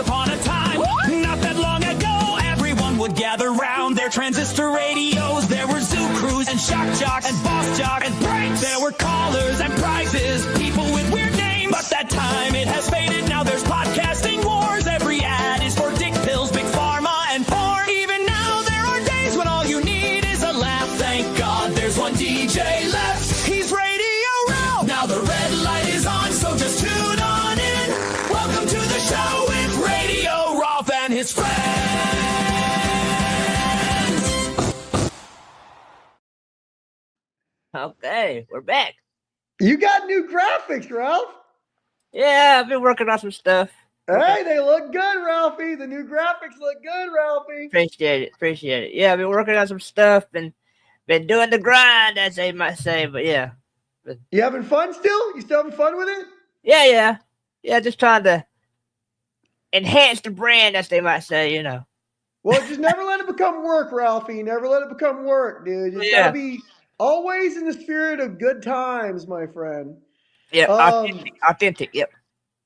upon a time, not that long ago, everyone would gather round their transistor radios. There were zoo crews and shock jocks and boss jocks and pranks. There were callers and prizes, people with weird names. But that time it has faded. Now there's podcasting wars. Every ad is for dick pills, big pharma, and porn. Even now there are days when all you need is a laugh. Thank God there's one DJ left. He's Radio Ralph. Now the red light is on, so just tune on in. Welcome to the show with Radio Ralph and his friends. Okay, we're back. You got new graphics, Ralph. Yeah, I've been working on some stuff. Hey, they look good, Ralphie. The new graphics look good, Ralphie. Appreciate it. Yeah, I've been working on some stuff and been doing the grind, as they might say. But yeah. You having fun still? You still having fun with it? Yeah. Just trying to enhance the brand, as they might say, you know. Well, just never let it become work, Ralphie. Never let it become work, dude. You gotta be always in the spirit of good times, my friend. Yeah, authentic. Yep.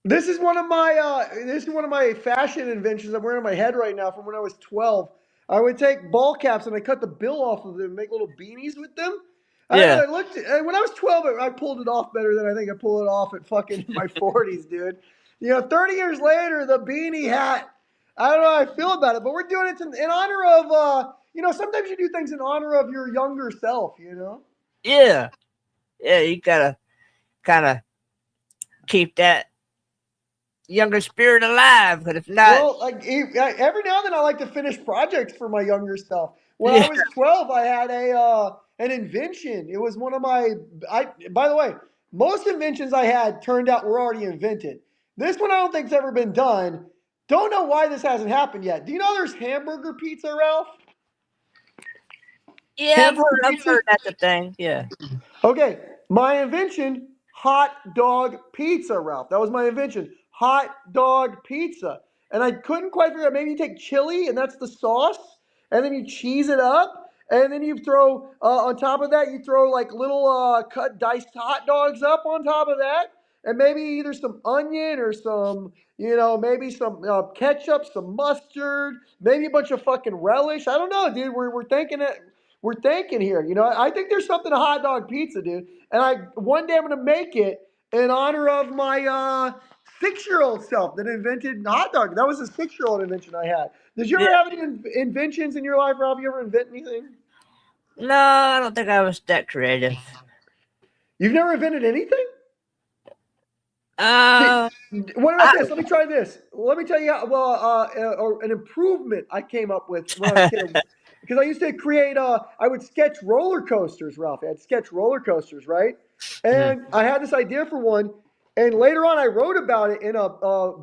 This is one of my fashion inventions I'm wearing on my head right now from when I was 12. I would take ball caps and I cut the bill off of them and make little beanies with them. Yeah. When I was 12, I pulled it off better than I think I pulled it off at fucking my 40s, dude. 30 years later, the beanie hat, I don't know how I feel about it, but we're doing it in honor of, sometimes you do things in honor of your younger self, you know? Yeah, you gotta kind of keep that younger spirit alive, because if not... Well, every now and then I like to finish projects for my younger self. When I was 12, I had an invention. It was one of by the way, most inventions I had turned out were already invented. This one I don't think's ever been done. Don't know why this hasn't happened yet. Do you know there's hamburger pizza, Ralph? Yeah, I've heard that's a thing. Yeah. Okay, my invention, hot dog pizza, Ralph. That was my invention, hot dog pizza. And I couldn't quite figure out, maybe you take chili and that's the sauce, and then you cheese it up, and then you throw, on top of that, you throw like little cut diced hot dogs up on top of that, and maybe either some onion or some, maybe some ketchup, some mustard, maybe a bunch of fucking relish. I don't know, dude. We're thinking it. We're thinking here. I think there's something to hot dog pizza, dude. And one day I'm gonna make it in honor of my 6-year-old self that invented hot dog. That was a 6-year-old invention I had. Did you ever have any inventions in your life, Rob? You ever invent anything? No, I don't think I was that creative. You've never invented anything? What about this? Let me try this. Let me tell you an improvement I came up with when I was a kid. Because I used to create, I would sketch roller coasters, Ralph. I'd sketch roller coasters, right? And I had this idea for one. And later on, I wrote about it in a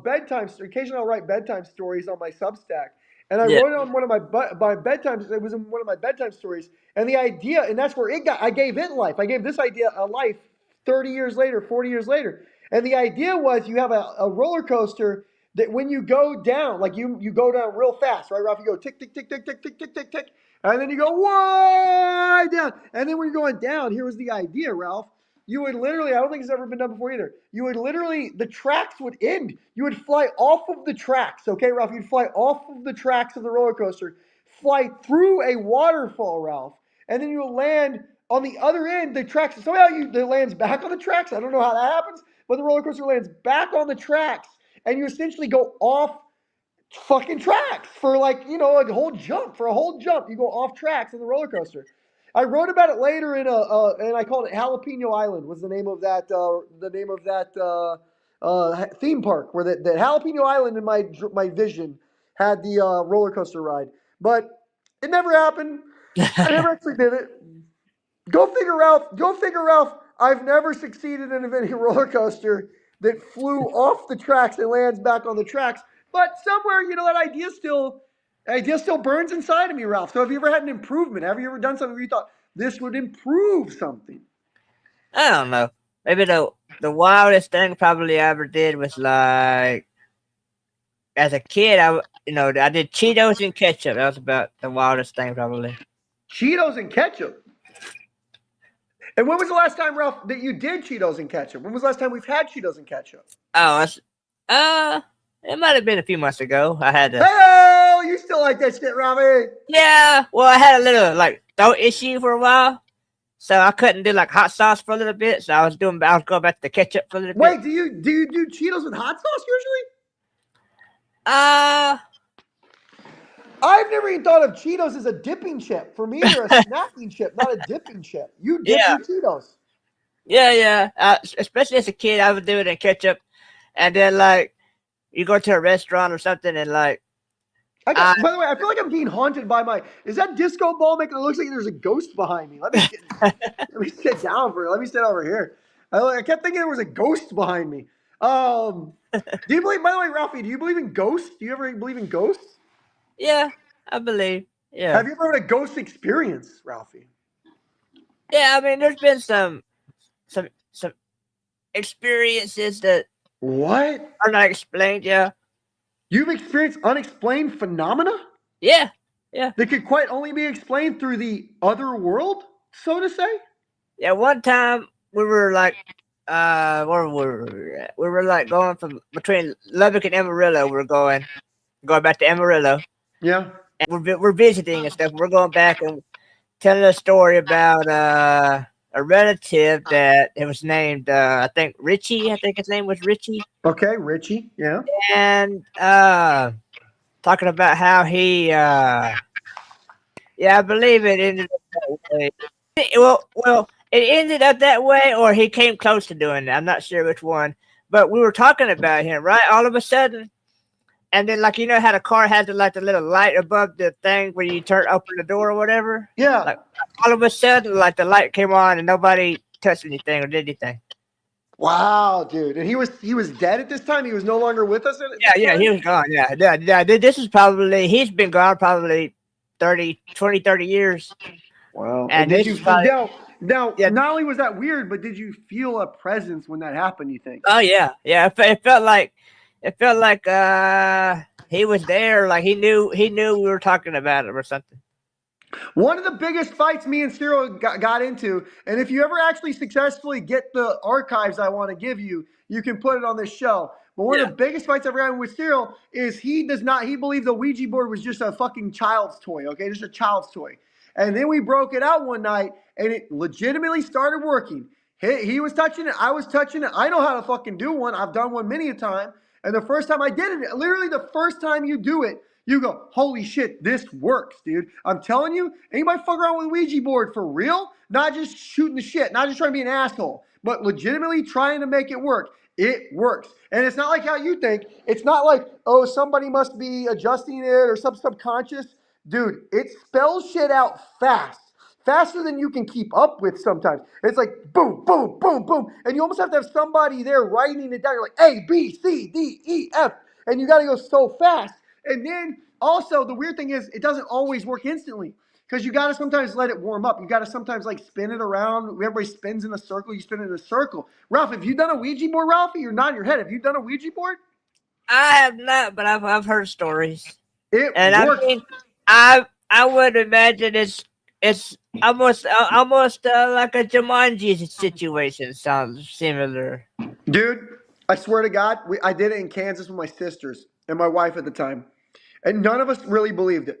bedtime story. Occasionally, I'll write bedtime stories on my Substack. And I wrote it on one of my bedtime. It was in one of my bedtime stories. And the idea, and that's where I gave it life. I gave this idea a life 30 years later, 40 years later. And the idea was you have a roller coaster that when you go down, like you go down real fast, right, Ralph? You go tick, tick, tick, tick, tick, tick, tick, tick, tick. And then you go way down. And then when you're going down, here was the idea, Ralph. You would literally, I don't think it's ever been done before either. You would literally, the tracks would end. You would fly off of the tracks, okay, Ralph? You'd fly off of the tracks of the roller coaster, fly through a waterfall, Ralph, and then you'll land on the other end, the tracks. Somehow it lands back on the tracks. I don't know how that happens, but the roller coaster lands back on the tracks, and you essentially go off fucking tracks for a whole jump. For a whole jump, you go off tracks on the roller coaster. I wrote about it later in and I called it Jalapeno Island. Was the name of that theme park where that Jalapeno Island in my vision had the roller coaster ride, but it never happened. I never actually did it. Go figure, Ralph. I've never succeeded in inventing a roller coaster that flew off the tracks and lands back on the tracks. But somewhere, that idea still burns inside of me, Ralph. So have you ever had an improvement? Have you ever done something where you thought this would improve something? I don't know. Maybe the wildest thing probably I ever did was like, as a kid, I did Cheetos and ketchup. That was about the wildest thing probably. Cheetos and ketchup? And when was the last time, Ralph, that you did Cheetos and ketchup? When was the last time we've had Cheetos and ketchup? Oh, It might have been a few months ago. I had to. Hey, you still like that shit, Robbie? Yeah. Well, I had a little like throat issue for a while, so I couldn't do like hot sauce for a little bit. So I was going back to the ketchup for a little Wait, bit. do you do Cheetos with hot sauce usually? Uh I've never even thought of Cheetos as a dipping chip. For me, they're a snacking chip, not a dipping chip. You dip yeah, your Cheetos. yeah. Especially as a kid, I would do it in ketchup, and then like you go to a restaurant or something, and like I By the way, I feel like I'm being haunted by my. Is that disco ball making it looks like there's a ghost behind me? Let me sit down for. Let me sit over here. I kept thinking there was a ghost behind me. Do you believe? By the way, Ralphie, do you believe in ghosts? Do you ever believe in ghosts? yeah, I believe. Have Yeah, you ever had a ghost experience, Ralphie? yeah. I mean, there's been some experiences that What? are not explained. Yeah, You've experienced unexplained phenomena yeah, yeah. that could quite only be explained through the other world, so to say? Yeah, one time we were like, where were we at? We were like going from between Lubbock and Amarillo. We're going back to Amarillo, Yeah. and we're visiting and stuff. We're going back and telling a story about a relative that it was named I think Richie. I think his name was Richie, Okay, Richie. Yeah. and talking about how he yeah, I believe it ended up that way. Well, it ended up that way, or he came close to doing that. I'm not sure which one, but we were talking about him, right? All of a sudden, and then like how the car has the little light above the thing where you open the door or whatever. Yeah. Like all of a sudden, like the light came on and nobody touched anything or did anything. Wow, dude. And he was dead at this time? He was no longer with us at Yeah, this yeah, time? he was gone. Yeah. This is probably he's been gone probably 30 years, Wow. And and did this you is probably now yeah. not only was that weird, but did you feel a presence when that happened, you think? Oh yeah, yeah. It felt like he was there, like he knew we were talking about him or something. One of the biggest fights me and Cyril got into, and if you ever actually successfully get the archives I want to give you, you can put it on this show. But one of Yeah, the biggest fights I've ever had with Cyril is he believed the Ouija board was just a fucking child's toy, okay? Just a child's toy. And then we broke it out one night, and it legitimately started working. He was touching it. I was touching it. I know how to fucking do one. I've done one many a time. And the first time I did it, literally the first time you do it, you go, holy shit, this works, dude. I'm telling you, anybody fuck around with a Ouija board for real? Not just shooting the shit, not just trying to be an asshole, but legitimately trying to make it work. It works. And it's not like how you think. It's not like, oh, somebody must be adjusting it or some subconscious. Dude, it spells shit out fast. Faster than you can keep up with sometimes. It's like boom, boom, boom, boom. And you almost have to have somebody there writing it down. You're like A, B, C, D, E, F. And you got to go so fast. And then also the weird thing is it doesn't always work instantly. Because you got to sometimes let it warm up. You got to sometimes like spin it around. Everybody spins in a circle. You spin it in a circle. Ralph, have you done a Ouija board, Ralphie? You're nodding your head. Have you done a Ouija board? I have not, but I've heard stories, It and I works. mean, I would imagine it's almost like a Jumanji situation. Sounds similar. Dude, I swear to God, I did it in Kansas with my sisters and my wife at the time. And none of us really believed it.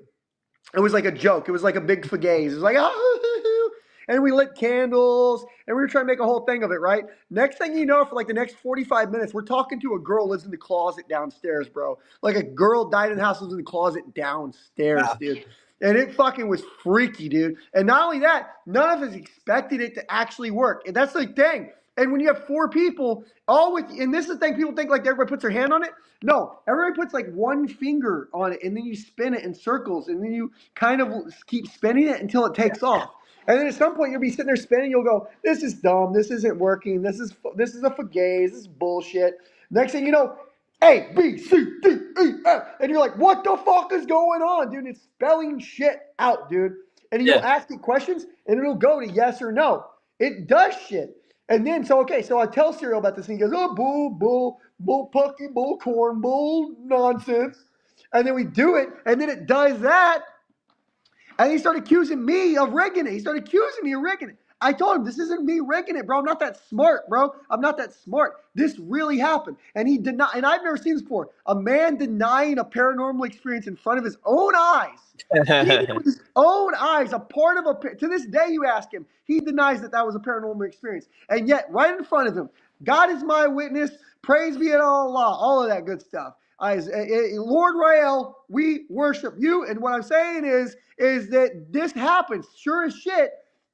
It was like a joke. It was like a big fugazi. It was like, oh, and we lit candles and we were trying to make a whole thing of it, right? Next thing you know, for like the next 45 minutes, we're talking to a girl who lives in the closet downstairs, bro. Like a girl died in the house, lives in the closet downstairs, Wow. dude. And it fucking was freaky, dude. And not only that, none of us expected it to actually work. And that's the thing. And when you have four people, and this is the thing, people think like everybody puts their hand on it. No, everybody puts like one finger on it, and then you spin it in circles, and then you kind of keep spinning it until it takes off. And then at some point you'll be sitting there spinning, you'll go, "This is dumb. This isn't working. This is a fugazi. This is bullshit." Next thing you know, A B C D E F, and you're like, "What the fuck is going on, dude?" It's spelling shit out, dude. And you'll Yeah. ask it questions, and it'll go to yes or no. It does shit. And then, so I tell Cyril about this, and he goes, "Oh, bull pucky, bull corn, bull nonsense." And then we do it, and then it does that, and he started accusing me of rigging it. He started accusing me of rigging it. I told him, this isn't me rigging it, bro. I'm not that smart, bro. I'm not that smart. This really happened. And he denied, and I've never seen this before. A man denying a paranormal experience in front of his own eyes. Seeing it with his own eyes, a part of to this day, you ask him, he denies that that was a paranormal experience. And yet, right in front of him, God is my witness. Praise be to Allah. All of that good stuff. Lord Rael, we worship you. And what I'm saying is that this happens. Sure as shit,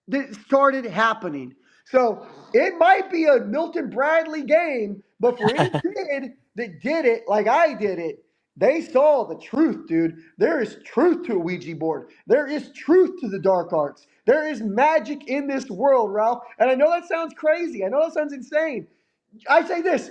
that started happening. So it might be a Milton Bradley game, but for any kid that did it like I did it, they saw the truth, dude. There is truth to a Ouija board. There is truth to the dark arts. There is magic in this world, Ralph. And I know that sounds crazy. I know that sounds insane. I say this,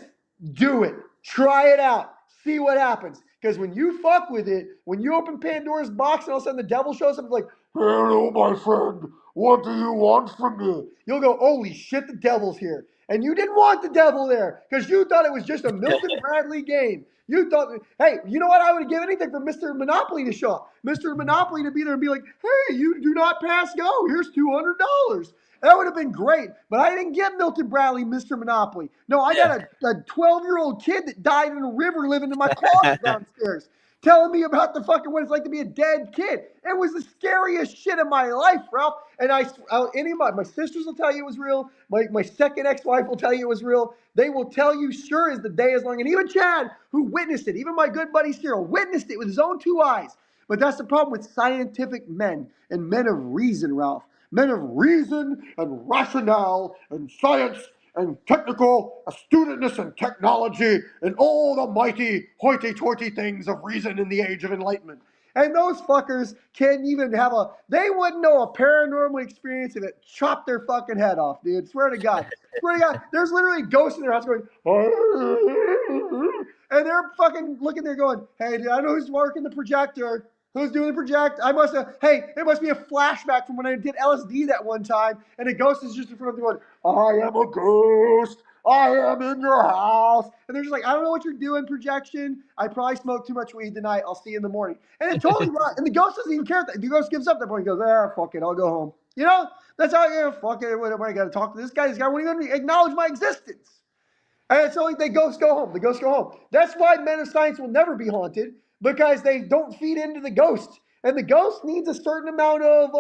do it. Try it out. See what happens. Because when you fuck with it, when you open Pandora's box and all of a sudden the devil shows up and like, hello, my friend. What do you want from me? You'll go, holy shit, the devil's here. And you didn't want the devil there because you thought it was just a Milton Bradley game. You thought, hey, you know what? I would have given anything for Mr. Monopoly to show up. Mr. Monopoly to be there and be like, hey, you do not pass go. Here's $200. That would have been great. But I didn't get Milton Bradley, Mr. Monopoly. No, I got a 12-year-old kid that died in a river living in my closet downstairs, telling me about the fucking what it's like to be a dead kid. It was the scariest shit in my life, Ralph. And my sisters will tell you it was real. My second ex-wife will tell you it was real. They will tell you sure as the day is long. And even Chad, who witnessed it, even my good buddy Cyril, witnessed it with his own two eyes. But that's the problem with scientific men and men of reason, Ralph. Men of reason and rationale and science and technical astutedness and technology and all the mighty hoity-toity things of reason in the age of enlightenment. And those fuckers can't even they wouldn't know a paranormal experience if it chopped their fucking head off, dude. Swear to God. Swear to God. There's literally ghosts in their house going, and they're fucking looking there going, hey, dude, I know who's working the projector. Who's doing the project? It must be a flashback from when I did LSD that one time, and a ghost is just in front of me going, I am a ghost. I am in your house. And they're just like, I don't know what you're doing, projection. I probably smoked too much weed tonight. I'll see you in the morning. And it totally, and the ghost doesn't even care. The ghost gives up at that point. He goes, fuck it. I'll go home. You know, that's how, fuck it. What am I got to talk to this guy? This guy won't even acknowledge my existence. And so the ghosts go home. The ghosts go home. That's why men of science will never be haunted, because they don't feed into the ghost. And the ghost needs a certain amount of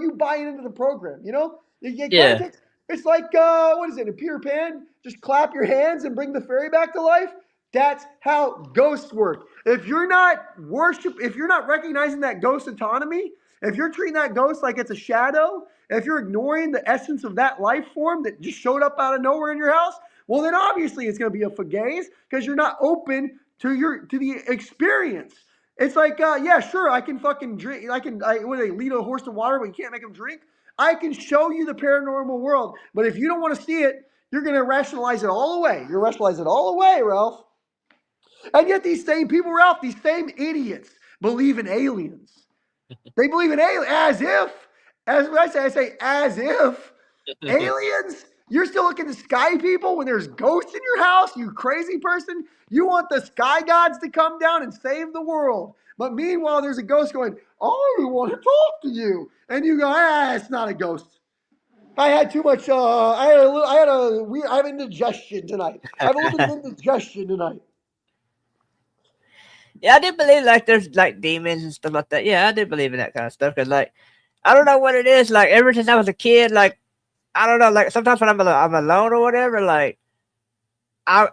you buying into the program, you know? It's like, what is it, in Peter Pan? Just clap your hands and bring the fairy back to life? That's how ghosts work. If you're not recognizing that ghost autonomy, if you're treating that ghost like it's a shadow, if you're ignoring the essence of that life form that just showed up out of nowhere in your house, well, then obviously it's going to be a fugaze because you're not open to the experience. It's like, yeah, sure, I can fucking drink. Lead a horse to water, but you can't make him drink. I can show you the paranormal world, but if you don't want to see it, you're going to rationalize it all away. You're rationalize it all away, Ralph. And yet these same people, Ralph, these same idiots believe in aliens. They believe in aliens as if aliens. You're still looking at sky people when there's ghosts in your house, you crazy person. You want the sky gods to come down and save the world. But meanwhile, there's a ghost going, I want to talk to you. And you go, it's not a ghost. I had too much, I have indigestion tonight. I have a little bit of indigestion tonight. Yeah, I do believe like there's like demons and stuff like that. Yeah, I do believe in that kind of stuff. Cause like, I don't know what it is. Like ever since I was a kid, like, I don't know, like sometimes when I'm alone or whatever, like I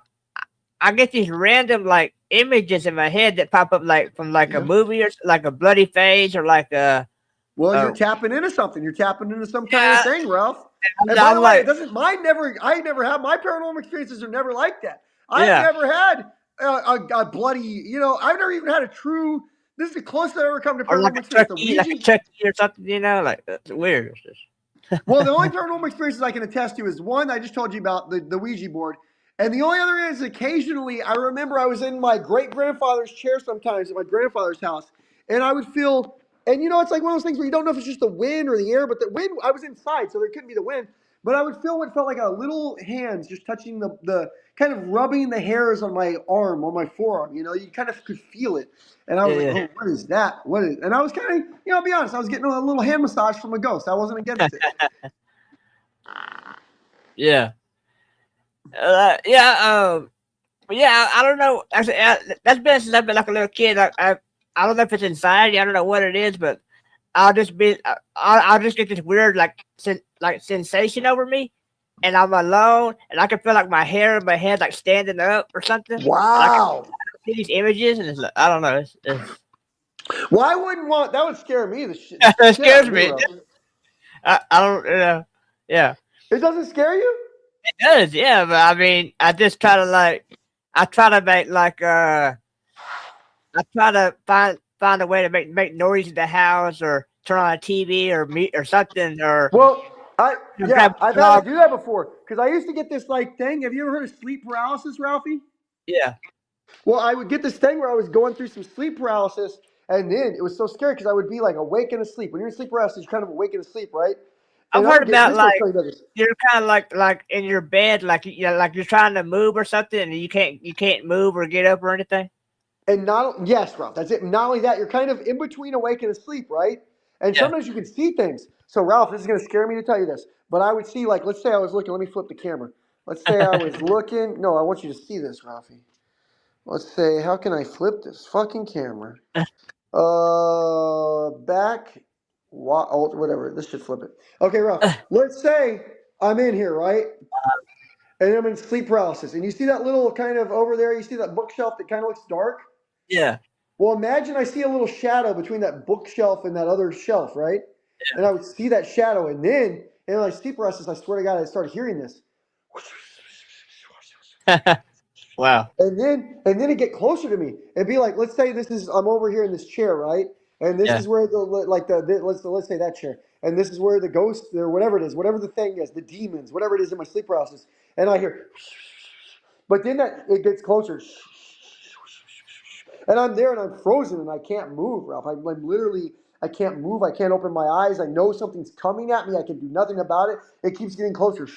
get these random like images in my head that pop up like from like a movie or like a bloody face or like a. Well, you're tapping into something. You're tapping into some kind of thing, Ralph. And by the way, it doesn't. I never have my paranormal experiences are never like that. I've never had a bloody. I've never even had a true. This is the closest I've ever come to paranormal experience. Like a Chucky or something, like it's weird. Well, the only paranormal experiences I can attest to is one I just told you about, the Ouija board. And the only other is occasionally, I remember I was in my great-grandfather's chair sometimes at my grandfather's house, and I would feel, and it's like one of those things where you don't know if it's just the wind or the air, but the wind, I was inside, so there couldn't be the wind, but I would feel what felt like a little hands just touching the kind of rubbing the hairs on my arm, on my forearm, you kind of could feel it. And I was like, oh, what is that? And I was kind of, I'll be honest, I was getting a little hand massage from a ghost. I wasn't against it. Yeah. But yeah, I don't know. Actually, that's been since I've been like a little kid. I don't know if it's anxiety. I don't know what it is, but I'll just get this weird like sensation over me, and I'm alone, and I can feel like my hair in my head like standing up or something. And I can Wow. see these images, and it's like, I don't know. Well, I wouldn't want that would scare me. The shit, It shit out scares of me, me. bro. I don't. Yeah, It doesn't scare you? it does. Yeah, but I mean, I just try to I try to make I try to find a way to make noise in the house or turn on a TV or meet or something or Well, grab I've a had dog. to do that before because I used to get this like thing. Have you ever heard of sleep paralysis, Ralphie? Yeah. Well, I would get this thing where I was going through some sleep paralysis, and then it was so scary because I would be like awake and asleep. When you're in sleep paralysis, you're kind of awake and asleep, right? I've And I heard would get about this. I'll tell you about this. you're kind of like in your bed, like you're trying to move or something, and you can't move or get up or anything. And not yes, Ralph, that's it. Not only that, you're kind of in between awake and asleep, right? And Yeah. sometimes you can see things. So, Ralph, this is going to scare me to tell you this, but I would see, like, let's say I was looking. Let me flip the camera. Let's say I was looking. No, I want you to see this, Ralphie. Let's say, how can I flip this fucking camera? Back, alt, whatever. This should flip it. Okay, Ralph. Let's say I'm in here, right? And I'm in sleep paralysis, and you see that little kind of over there. You see that bookshelf that kind of looks dark. Yeah. Well, imagine I see a little shadow between that bookshelf and that other shelf, right? And I would see that shadow, and then in my sleep paralysis, I swear to God, I started hearing this. Wow. And then it get closer to me. It'd be like, let's say I'm over here in this chair, right? And this Yeah. is where let's say that chair, and this is where the ghost or whatever it is, whatever the thing is, the demons, whatever it is in my sleep paralysis, and I hear, but then it gets closer, and I'm there and I'm frozen and I can't move, Ralph. I'm literally I can't move. I can't open my eyes. I know something's coming at me. I can do nothing about it. It keeps getting closer,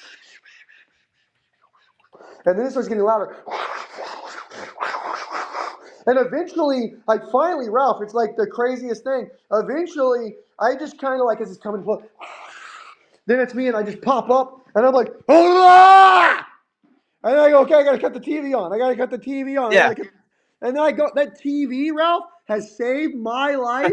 and then it starts getting louder. And eventually, like finally, Ralph, it's like the craziest thing. Eventually, I just kind of like as it's coming close, then it's me and I just pop up and I'm like, ah! And then I go, okay, I gotta cut the TV on. I gotta cut the TV on. Yeah. And then I go, that TV, Ralph, has saved my life.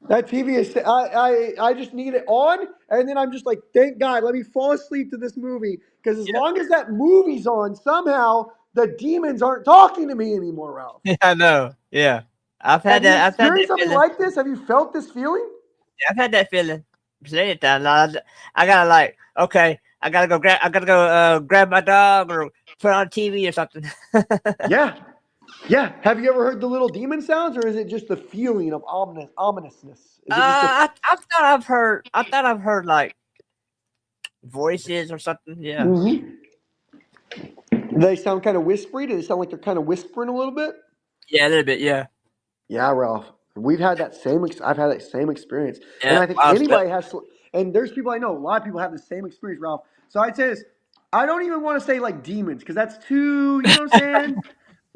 That TV is, I just need it on, and then I'm just like, thank God, let me fall asleep to this movie, because as long as that movie's on, somehow the demons aren't talking to me anymore, Ralph. Yeah, I know. Yeah. I've Have had you that. I've had experienced that something feeling. like this? Have you felt this feeling? Yeah, I've had that feeling plenty of times. I gotta okay, I gotta go grab my dog or put on TV or something. Yeah. Yeah. Have you ever heard the little demon sounds, or is it just the feeling of ominousness? Is it just the I thought I've heard like voices or something. Yeah. Mm-hmm. Do they sound kind of whispery? Do they sound like they're kind of whispering a little bit? Yeah, a little bit. Yeah. Yeah, Ralph. We've had that same. I've had that same experience, and Yeah. I think Wow, anybody has. And there's people I know. A lot of people have the same experience, Ralph. So I'd say this. I don't even want to say like demons because that's too. You know what I'm saying?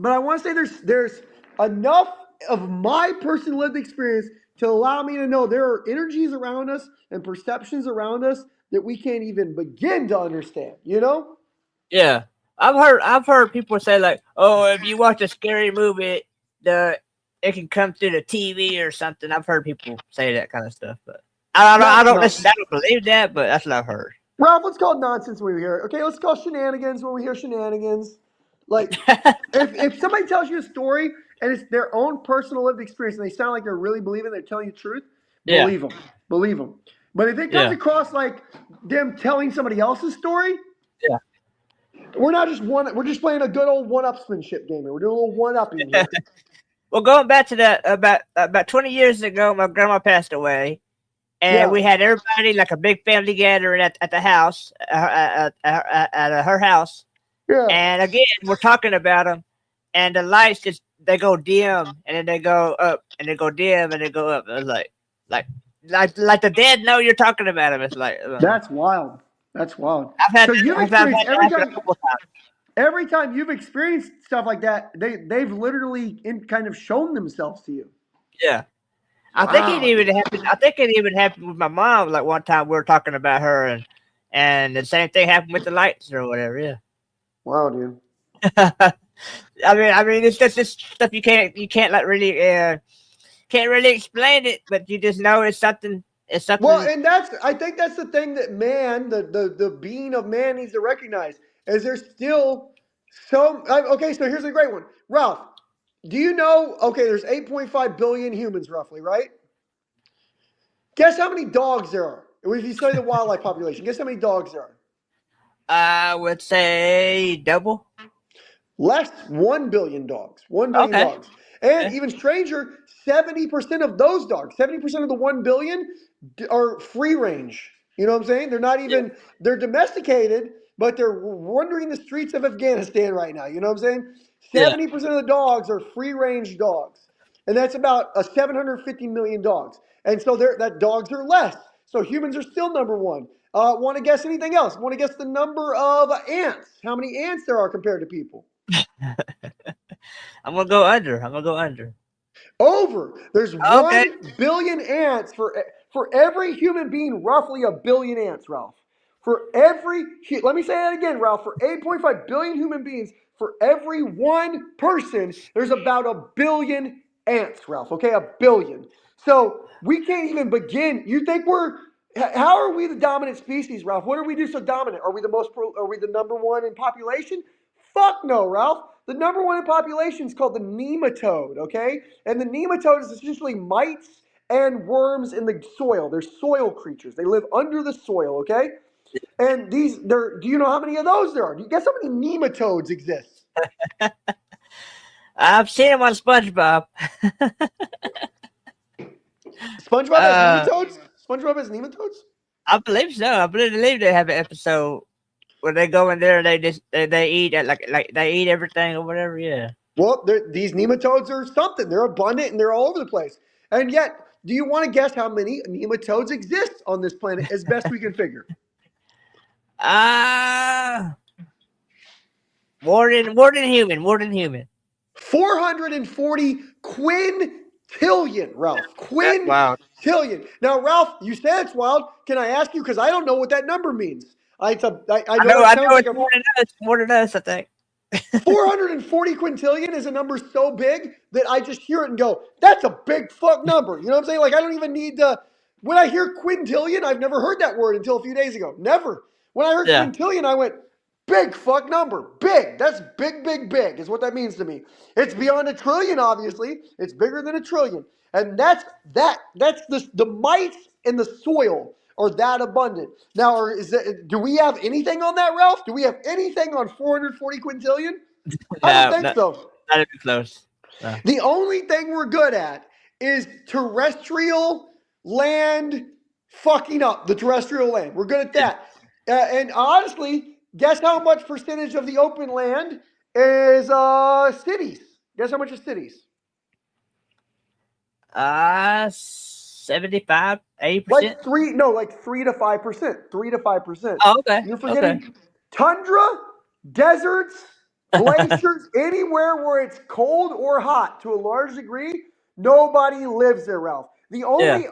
But I want to say there's enough of my personal lived experience to allow me to know there are energies around us and perceptions around us that we can't even begin to understand. You know? Yeah. I've heard people say like, oh, if you watch a scary movie, it can come through the TV or something. I've heard people say that kind of stuff, but I don't believe that, but that's what I've heard. Ralph, let's call it nonsense when we hear it. Okay, let's call shenanigans when we hear shenanigans. Like, if somebody tells you a story and it's their own personal lived experience and they sound like they're really believing they're telling you the truth, believe them. Believe them. But if it comes across like them telling somebody else's story, we're just playing a good old one-upsmanship game here. We're doing a little one-upping here. Well, going back to that, about 20 years ago, my grandma passed away. And we had everybody like a big family gathering at the house, at her house. Yeah. And again, we're talking about them, and the lights they go dim, and then they go up, and they go dim, and they go up. It's like the dead know you're talking about them. It's like that's wild. That's wild. Every time you've experienced stuff like that, they've literally kind of shown themselves to you. Yeah. I think it even happened with my mom. Like one time we were talking about her, and And the same thing happened with the lights or whatever. Yeah. Wow, dude. I mean, it's just this stuff you can't like really can't really explain it, but you just know it's something. It's Well, something. and I think that's the thing that man, the being of man needs to recognize is there's still okay, so here's a great one. Ralph, do you know, okay, there's 8.5 billion humans roughly, right? Guess how many dogs there are? If you study the wildlife population, guess how many dogs there are? I would say double. Less 1 billion dogs. 1 billion Okay. dogs. And Okay. even stranger, 70% of those dogs, 70% of the 1 billion are free range. You know what I'm saying? They're not Yeah. even, they're domesticated, but they're wandering the streets of Afghanistan right now. You know what I'm saying? Yeah. 70% of the dogs are free range dogs. And that's about 750 million dogs. And so that dogs are less. So humans are still number one. Want to guess anything else? Want to guess the number of ants? How many ants there are compared to people? I'm gonna go under. I'm gonna go under. Over. There's Okay. 1 billion ants for every human being, roughly a billion ants, Ralph. For every, let me say that again, Ralph. For 8.5 billion human beings, for every one person, there's about a billion ants, Ralph. Okay, a billion. So we can't even begin. You think how are we the dominant species, Ralph? What do we do so dominant? Are we the number one in population? Fuck no, Ralph. The number one in population is called the nematode, okay? And the nematode is essentially mites and worms in the soil. They're soil creatures. They live under the soil, okay? And do you know how many of those there are? Do you guess how many nematodes exist? I've seen him on SpongeBob. SpongeBob has uh, nematodes? SpongeBob has nematodes? I believe so. I believe they have an episode where they go in there and they eat it like they eat everything or whatever. Yeah. Well, these nematodes are something. They're abundant and they're all over the place. And yet, do you want to guess how many nematodes exist on this planet as best we can figure? Ah, more than human. 440 quintillion, Ralph. That's wild. Quintillion. Now, Ralph, you said it's wild. Can I ask you? Because I don't know what that number means. I know that I sounds know like it's a more than us. I think. 440 quintillion is a number so big that I just hear it and go, that's a big fuck number. You know what I'm saying? Like, I don't even need to. When I hear quintillion, I've never heard that word until a few days ago. Never. When I heard Yeah. quintillion, I went, big fuck number. Big. That's big, big, big is what that means to me. It's beyond a trillion, obviously. It's bigger than a trillion. And that's the mites in the soil are that abundant. Now, do we have anything on that, Ralph? Do we have anything on 440 quintillion? I don't No, think so. not even close. No. The only thing we're good at is terrestrial land fucking up the terrestrial land. We're good at Yeah. that. And honestly, guess how much percentage of the open land is cities? Guess how much is cities? 75, 80%. Like 3 to 5%. 3 to 5%. Oh, okay. You're Okay. forgetting tundra, deserts, glaciers, anywhere where it's cold or hot to a large degree. Nobody lives there, Ralph. Yeah. The only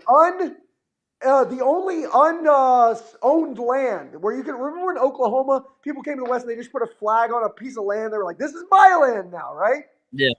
owned land where you can remember in Oklahoma, people came to the West and they just put a flag on a piece of land. They were like, "This is my land now," right? Yeah.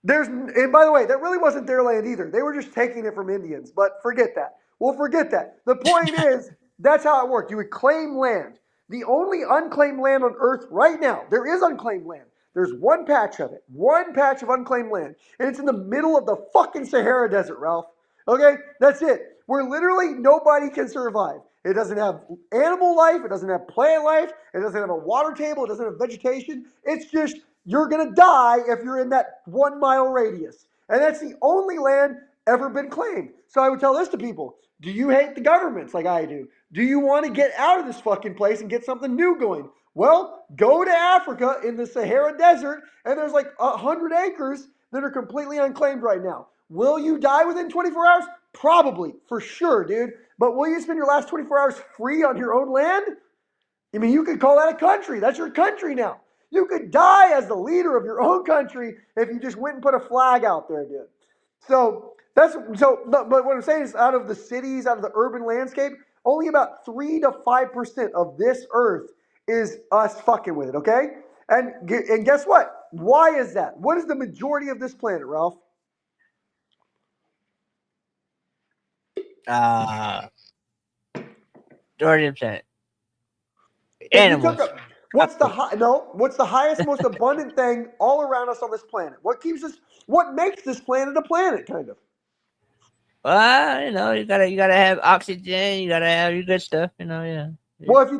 And by the way, that really wasn't their land either. They were just taking it from Indians, but forget that. We'll forget that. The point is, that's how it worked. You would claim land. The only unclaimed land on earth right now, there is unclaimed land. There's one patch of it, one patch of unclaimed land, and it's in the middle of the fucking Sahara Desert, Ralph. Okay? That's it. Where literally nobody can survive. It doesn't have animal life, it doesn't have plant life, it doesn't have a water table, it doesn't have vegetation. It's just you're going to die if you're in that 1 mile radius. And that's the only land ever been claimed. So I would tell this to people. Do you hate the governments like I do? Do you want to get out of this fucking place and get something new going? Well, go to Africa in the Sahara Desert, and there's like 100 acres that are completely unclaimed right now. Will you die within 24 hours? Probably, for sure, dude. But will you spend your last 24 hours free on your own land? I mean, you could call that a country. That's your country now. You could die as the leader of your own country if you just went and put a flag out there, dude. But what I'm saying is, out of the cities, out of the urban landscape, only about 3 to 5% of this Earth is us fucking with it, okay? And guess what? Why is that? What is the majority of this planet, Ralph? Jordan planet. If you took Animals. what's the highest, most abundant thing all around us on this planet? What makes this planet a planet, kind of? Well, you gotta have oxygen. You gotta have your good stuff. Yeah. Well, if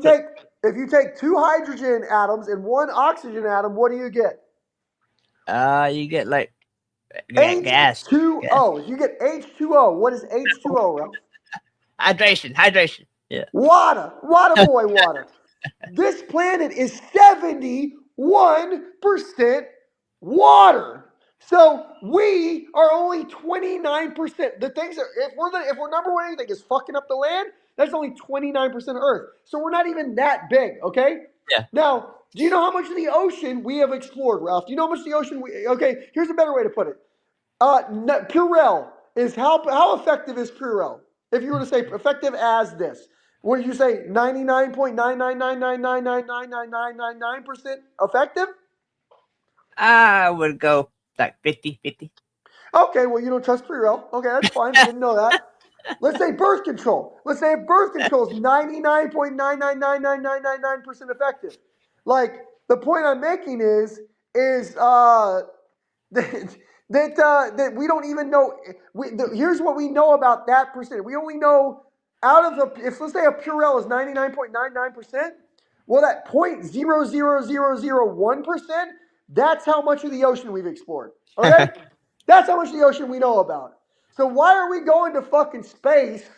you take 2 hydrogen atoms and 1 oxygen atom, what do you get? You get like gas. H2O. You get H2O. What is H2O, Ralph? Hydration. Yeah. Water. Water, boy, water. This planet is 71% water. So we are only 29%. The things if we're number one anything is fucking up the land, that's only 29% of Earth. So we're not even that big, okay? Yeah. Now, do you know how much of the ocean we have explored, Ralph? Do you know how much of the ocean okay, here's a better way to put it. Purell is how effective is Purell? If you were to say effective as this, would you say 99.99999999999% effective? I would go like 50-50. Okay, well, you don't trust Purell. Okay, that's fine. I didn't know that. Let's say birth control. Let's say birth control is 99.9999999% effective. Like, the point I'm making is that we don't even know. Here's what we know about that percent. We only know out of if let's say a Purell is 99.99%, well, that 0.00001%, that's how much of the ocean we've explored. Okay? That's how much of the ocean we know about. So why are we going to fucking space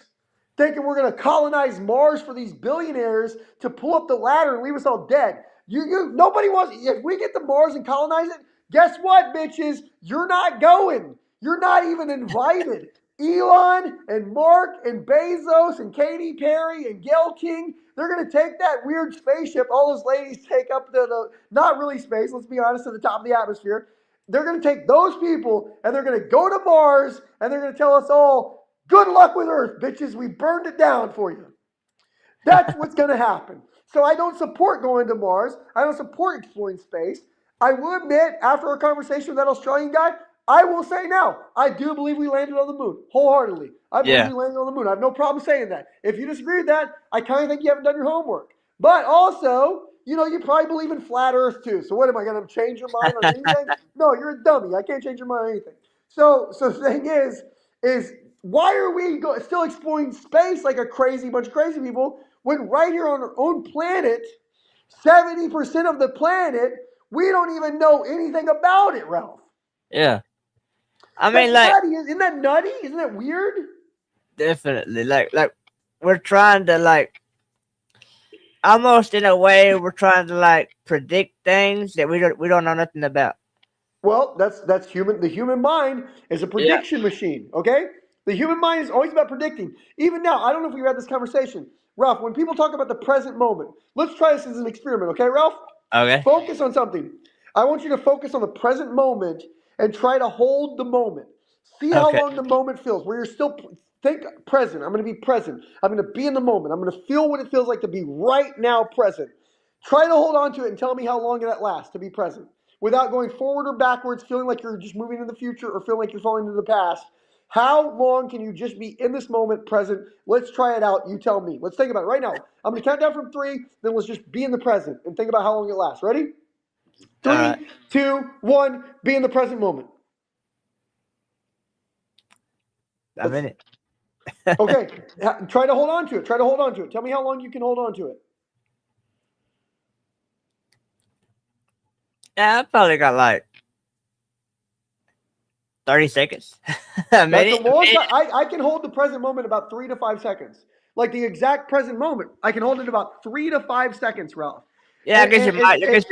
thinking we're going to colonize Mars for these billionaires to pull up the ladder and leave us all dead? Nobody wants. If we get to Mars and colonize it, guess what, bitches? You're not going. You're not even invited. Elon and Mark and Bezos and Katy Perry and Gail King, they're going to take that weird spaceship all those ladies take up to the, not really space, let's be honest, to the top of the atmosphere. They're going to take those people and they're going to go to Mars and they're going to tell us all, good luck with Earth, bitches. We burned it down for you. That's what's going to happen. So I don't support going to Mars. I don't support exploring space. I will admit, after our conversation with that Australian guy, I will say now, I do believe we landed on the moon, wholeheartedly. I believe we landed on the moon. I have no problem saying that. If you disagree with that, I kind of think you haven't done your homework. But also, you probably believe in flat Earth too. So what, am I going to change your mind on anything? No, you're a dummy. I can't change your mind on anything. So the thing is why are we still exploring space like a bunch of crazy people when right here on our own planet, 70% of the planet, we don't even know anything about it, Ralph? Yeah. I mean, that's nutty. Isn't that nutty? Isn't that weird? Definitely. Like we're trying to almost in a way we're trying to predict things that we don't know nothing about. Well, that's human. The human mind is a prediction machine. Okay, the human mind is always about predicting. Even now, I don't know if we had this conversation, Ralph. When people talk about the present moment, let's try this as an experiment. Okay, Ralph? Okay. Focus on something. I want you to focus on the present moment and try to hold the moment. See how long the moment feels. Where you're still think present. I'm going to be present. I'm going to be in the moment. I'm going to feel what it feels like to be right now present. Try to hold on to it and tell me how long that lasts to be present, without going forward or backwards, feeling like you're just moving in the future or feeling like you're falling into the past. How long can you just be in this moment present? Let's try it out. You tell me. Let's think about it right now. I'm going to count down from 3, then let's just be in the present and think about how long it lasts. Ready? 3, 2, 1, be in the present moment. I'm in it. Okay. Try to hold on to it. Try to hold on to it. Tell me how long you can hold on to it. Yeah, I probably got 30 seconds. That's a long time. I can hold the present moment about 3 to 5 seconds. Like the exact present moment, I can hold it about 3 to 5 seconds, Ralph. Yeah, I guess your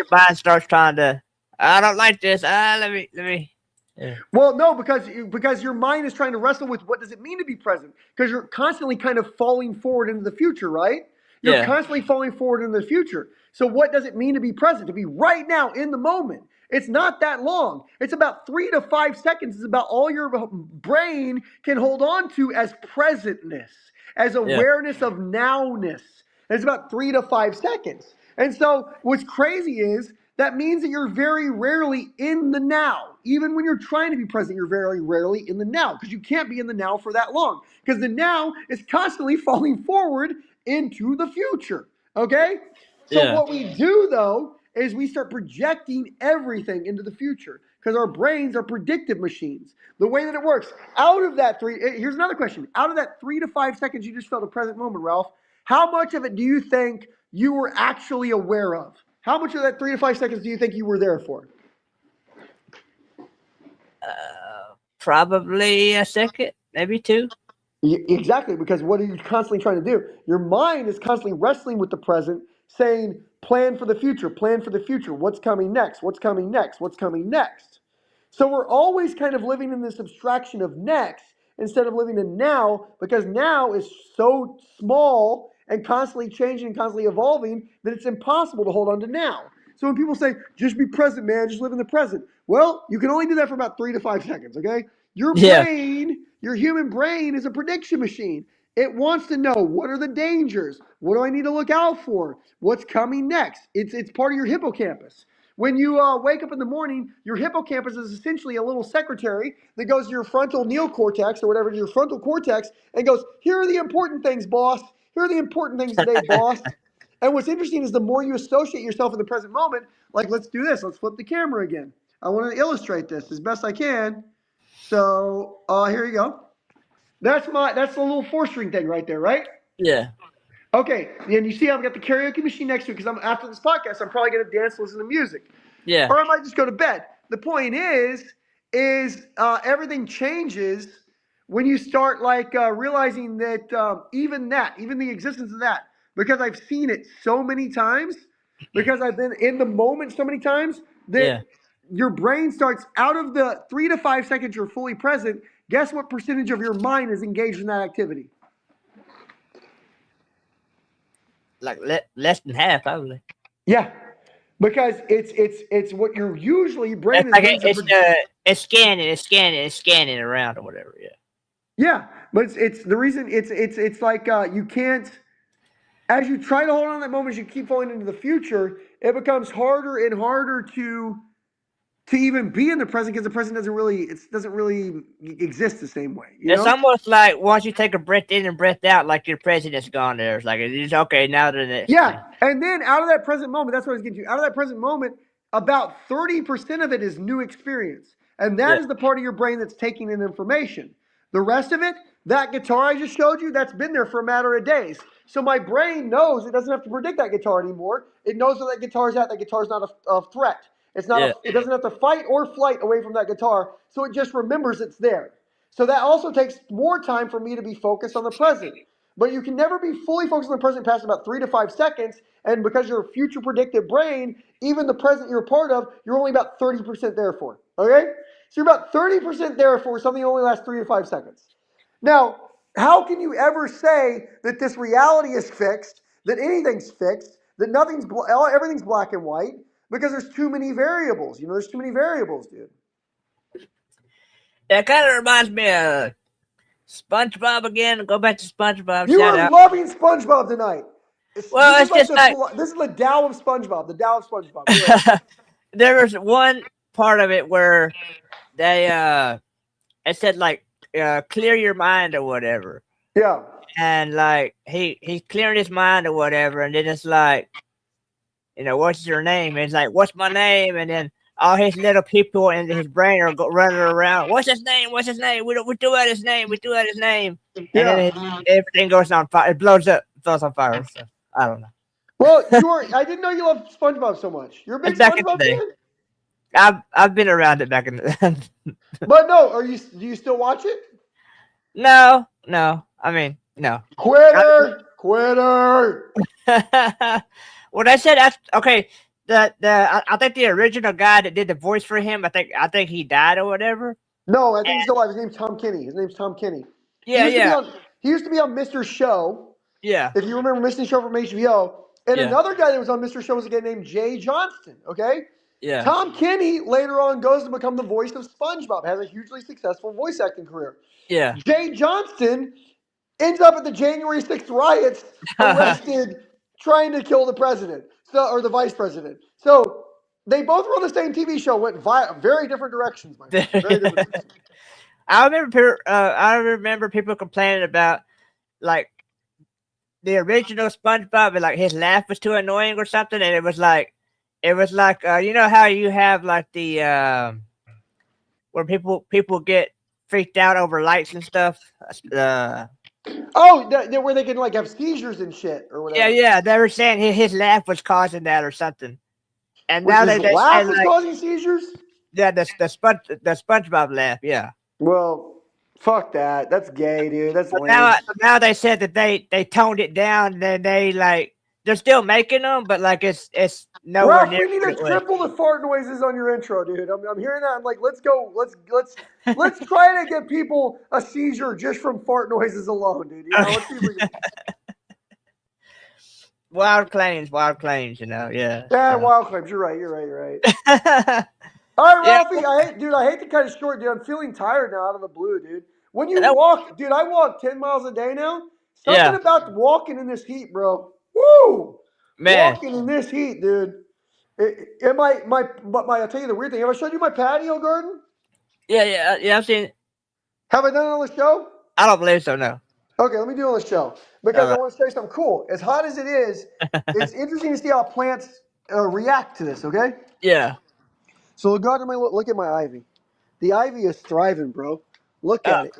mind starts trying to. I don't like this. Let me. Yeah. Well, no, because your mind is trying to wrestle with what does it mean to be present? Because you're constantly kind of falling forward into the future, right? You're constantly falling forward into the future. So what does it mean to be present? To be right now in the moment. It's not that long. It's about 3 to 5 seconds. It's about all your brain can hold on to as presentness, as Yeah. awareness of nowness. It's about 3 to 5 seconds. And so what's crazy is that means that you're very rarely in the now. Even when you're trying to be present, you're very rarely in the now because you can't be in the now for that long because the now is constantly falling forward into the future. Okay? So Yeah. what we do though is we start projecting everything into the future because our brains are predictive machines. The way that it works, out of that here's another question. Out of that 3 to 5 seconds you just felt a present moment, Ralph, how much of it do you think you were actually aware of? How much of that 3 to 5 seconds do you think you were there for? Probably a second, maybe 2. Exactly, because what are you constantly trying to do? Your mind is constantly wrestling with the present, saying, plan for the future, plan for the future. What's coming next? What's coming next? What's coming next? So we're always kind of living in this abstraction of next instead of living in now because now is so small and constantly changing and constantly evolving that it's impossible to hold on to now. So when people say, just be present, man, just live in the present. Well, you can only do that for about 3 to 5 seconds, okay? Your Yeah. brain, your human brain is a prediction machine. It wants to know what are the dangers? What do I need to look out for? What's coming next? It's part of your hippocampus. When you wake up in the morning, your hippocampus is essentially a little secretary that goes to your frontal neocortex or whatever, your frontal cortex, and goes, here are the important things, boss. Here are the important things today, boss. And what's interesting is the more you associate yourself in the present moment, like let's do this, let's flip the camera again. I want to illustrate this as best I can. So here you go. That's the little 4-string thing right there, right? Yeah. Okay, and you see I've got the karaoke machine next to it because after this podcast, I'm probably going to dance, listen to music. Yeah. Or I might just go to bed. The point is everything changes when you start realizing that even the existence of that, because I've seen it so many times, because I've been in the moment so many times, that Yeah. your brain starts out of the 3 to 5 seconds you're fully present. Guess what percentage of your mind is engaged in that activity? Like less than half, probably. Yeah, because it's what you're usually brain It's is like doing. it's scanning around or whatever. Yeah. Yeah, but it's the reason it's like you can't, as you try to hold on to that moment, as you keep falling into the future, it becomes harder and harder to even be in the present because the present doesn't really exist the same way. You It's know? almost like once you take a breath in and breath out, like your president's gone there. It's like it's okay now to the next thing. Yeah, and then out of that present moment, that's what I was getting to. Out of that present moment, about 30% of it is new experience, and that Yeah. is the part of your brain that's taking in information. The rest of it, that guitar I just showed you, that's been there for a matter of days. So my brain knows it doesn't have to predict that guitar anymore. It knows where that guitar's at. That guitar's not a threat. It's not. Yeah. It doesn't have to fight or flight away from that guitar. So it just remembers it's there. So that also takes more time for me to be focused on the present. But you can never be fully focused on the present past about 3 to 5 seconds. And because you're a future predictive brain, even the present you're a part of, you're only about 30% there for. Okay? So you're about 30% there for something that only lasts 3 to 5 seconds. Now, how can you ever say that this reality is fixed, that anything's fixed, that everything's black and white? Because there's too many variables. There's too many variables, dude. That kind of reminds me of SpongeBob again. Go back to SpongeBob. You Shout are out. loving SpongeBob tonight. Well, it's just like This is the Tao of SpongeBob. The Tao of SpongeBob. Go ahead. there was one part of it where they it said like clear your mind or whatever. Yeah. And like he's clearing his mind or whatever, and then it's like, what's your name? And it's like, what's my name? And then all his little people in his brain are running around. What's his name? What's his name? We do out his name. We do out his name. And then everything goes on fire. It blows up. It throws on fire. So, I don't know. Well, I didn't know you loved SpongeBob so much. You're a big It's back in SpongeBob the day. fan? I've been around it back in the But no, do you still watch it? No. I mean, no. Quitter. What I said, okay. I think the original guy that did the voice for him, I think he died or whatever. No, I think he's still alive. His name's Tom Kenny. Yeah. He used to be on Mr. Show. Yeah. If you remember Mr. Show from HBO. And another guy that was on Mr. Show was a guy named Jay Johnston. Okay. Yeah. Tom Kenny later on goes to become the voice of SpongeBob, has a hugely successful voice acting career. Yeah. Jay Johnston ends up at the January 6th riots, arrested, trying to kill the president, or the vice president. So they both were on the same TV show, went very different directions, my friend. Very different directions. I remember people complaining about like the original SpongeBob, and like his laugh was too annoying or something, and it was like you know how you have like the where people get freaked out over lights and stuff. Oh, where they can like have seizures and shit or whatever. Yeah. They were saying his laugh was causing that or something, and now His they say laugh is like causing seizures? yeah, the SpongeBob laugh, yeah. Well, fuck that. That's gay, dude. That's But lame. now they said that they toned it down, and then they're still making them, but like it's nowhere Ralph, near we need what to it was. triple the fart noises on your intro, dude. I'm hearing that. I'm like, let's go. Let's try to get people a seizure just from fart noises alone, dude. You know, let's see if we can. Wild claims, you know, yeah. Yeah, So. wild claims. You're right. All right, Yeah, Ralphie. I hate to cut it short, dude. I'm feeling tired now out of the blue, dude. When you that- walk, dude, I walk 10 miles a day now. Something yeah, about walking in this heat, bro. Woo! man. Walking in this heat, dude. I'll tell you the weird thing. Have I showed you my patio garden? Yeah. I've seen. Have I done it on the show? I don't believe so. No. Okay, let me do it on the show because I want to show you something cool. As hot as it is, it's interesting to see how plants react to this. Okay, Yeah. so look at my ivy. The ivy is thriving, bro. Look Uh, at it.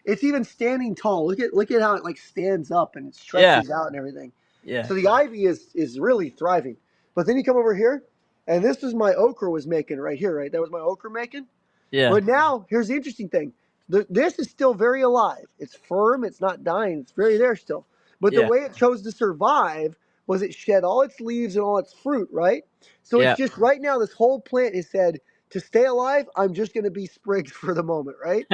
It's even standing tall. Look at how it like stands up and it yeah. stretches out and everything. Yeah. So the ivy is really thriving. But then you come over here, and this is my okra was making right here, right? That was my okra making. Yeah. But now, here's the interesting thing. This is still very alive. It's firm. It's not dying. It's very there still. But the Yeah. way it chose to survive was it shed all its leaves and all its fruit, right? So Yeah. it's just right now, this whole plant is said, to stay alive, I'm just going to be sprigged for the moment, right?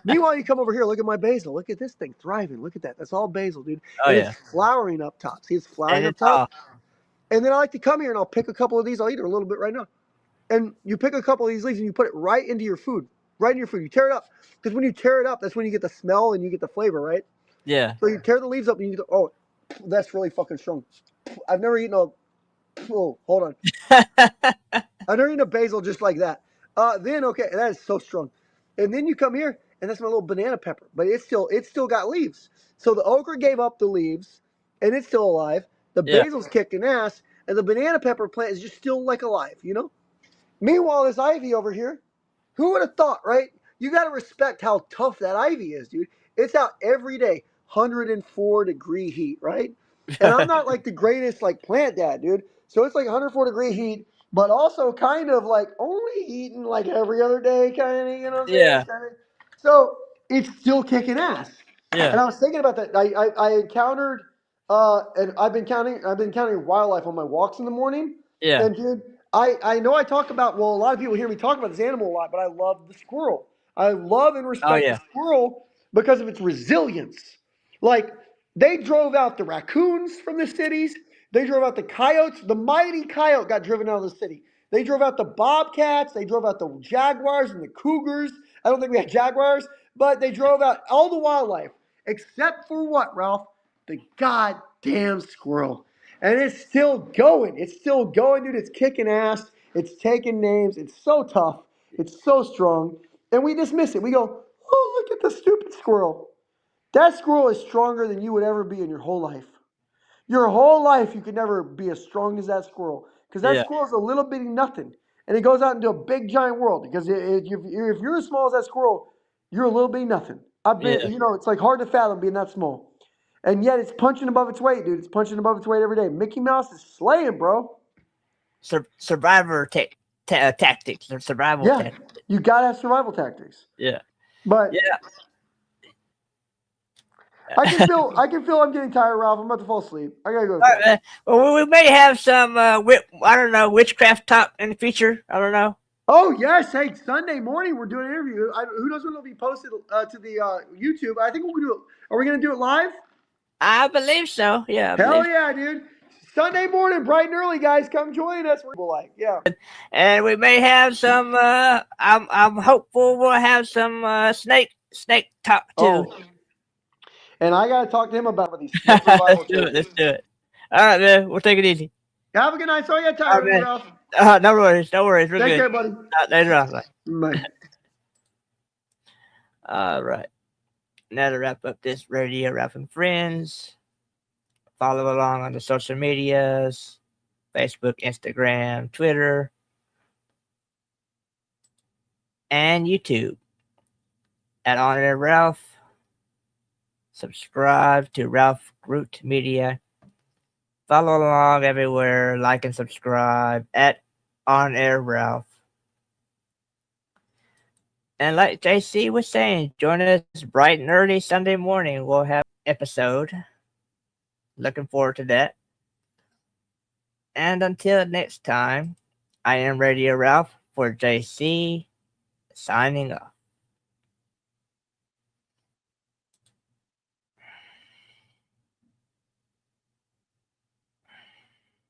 Meanwhile, you come over here, look at my basil. Look at this thing thriving. Look at that. That's all basil, dude. Oh And yeah. it's flowering up top. See, it's flowering And up it's all. top. And then I like to come here and I'll pick a couple of these. I'll eat a little bit right now. And you pick a couple of these leaves and you put it right into your food. Right in your food. You tear it up. Because when you tear it up, that's when you get the smell and you get the flavor, right? Yeah. So you tear the leaves up and you get oh, that's really fucking strong. I've never eaten oh, hold on. I've never eaten a basil just like that. Okay, that is so strong. And then you come here, and that's my little banana pepper. But it's still got leaves. So the okra gave up the leaves, and it's still alive. The Yeah. basil's kicking ass, and the banana pepper plant is just still like alive, you know? Meanwhile, this ivy over here, who would have thought, right? You got to respect how tough that ivy is, dude. It's out every day, 104-degree heat, right? And I'm not like the greatest like plant dad, dude. So it's like 104-degree heat, but also kind of like only eating like every other day, kind of, you know what I'm saying? Yeah. So it's still kicking ass. Yeah. And I was thinking about that. I encountered and I've been counting wildlife on my walks in the morning. Yeah. And dude, I know I talk about, well, a lot of people hear me talk about this animal a lot, but I love the squirrel. I love and Oh respect yeah. the squirrel because of its resilience. Like, they drove out the raccoons from the cities. They drove out the coyotes. The mighty coyote got driven out of the city. They drove out the bobcats. They drove out the jaguars and the cougars. I don't think we had jaguars, but they drove out all the wildlife, except for what, Ralph? The goddamn squirrel. And it's still going. It's still going, dude. It's kicking ass. It's taking names. It's so tough. It's so strong. And we dismiss it. We go, oh, look at the stupid squirrel. That squirrel is stronger than you would ever be in your whole life. Your whole life, you could never be as strong as that squirrel. Because that Yeah. squirrel is a little bitty nothing. And it goes out into a big, giant world. Because if you're as small as that squirrel, you're a little bitty nothing. I've been, Yeah. it's like hard to fathom being that small. And yet it's punching above its weight, dude. It's punching above its weight every day. Mickey Mouse is slaying, bro. Survivor tactics or survival Yeah, tactics. you gotta have survival tactics. Yeah. But Yeah. I can feel I'm getting tired, Ralph. I'm about to fall asleep. I gotta go to All bed. right, man. Well, we may have some I don't know, witchcraft talk in the future. I don't know. Oh yes, hey, Sunday morning we're doing an interview. Who knows when it'll be posted to the YouTube? I think we'll do it. Are we gonna do it live? I believe so. Yeah, I Hell believe. yeah, dude. Sunday morning, bright and early, guys. Come join us. We're like, yeah. And we may have some. I'm hopeful we'll have some snake talk too. Oh. And I got to talk to him about these snake revival Let's do it. Let's do it. All right, man. We'll take it easy. Have a good night. Sorry I got tired of you, Ralph. No worries. No worries. We're Take good. care, buddy. Later on. Bye. Bye. All right. Now to wrap up this Radio Ralph and Friends, follow along on the social medias, Facebook, Instagram, Twitter, and YouTube at On Air Ralph. Subscribe to Ralph Groot Media. Follow along everywhere, like and subscribe at On Air Ralph. And like JC was saying, join us bright and early Sunday morning. We'll have an episode. Looking forward to that. And until next time, I am Radio Ralph for JC, signing off.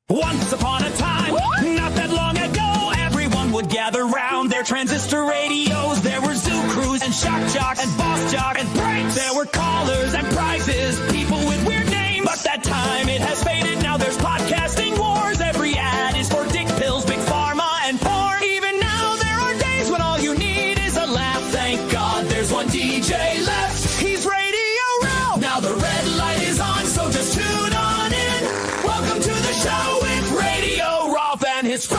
Once upon a time, not that long ago, everyone would gather round their transistor radios. There were zoo crews and shock jocks and boss jocks and pranks. There were callers and prizes, people with weird names. But that time it has faded. Now there's podcasting wars. Every ad is for dick pills, big pharma, and porn. Even now there are days when all you need is a laugh. Thank God there's one DJ left. He's Radio Ralph. Now the red light is on, so just tune on in. Welcome to the show with Radio Ralph and his friends.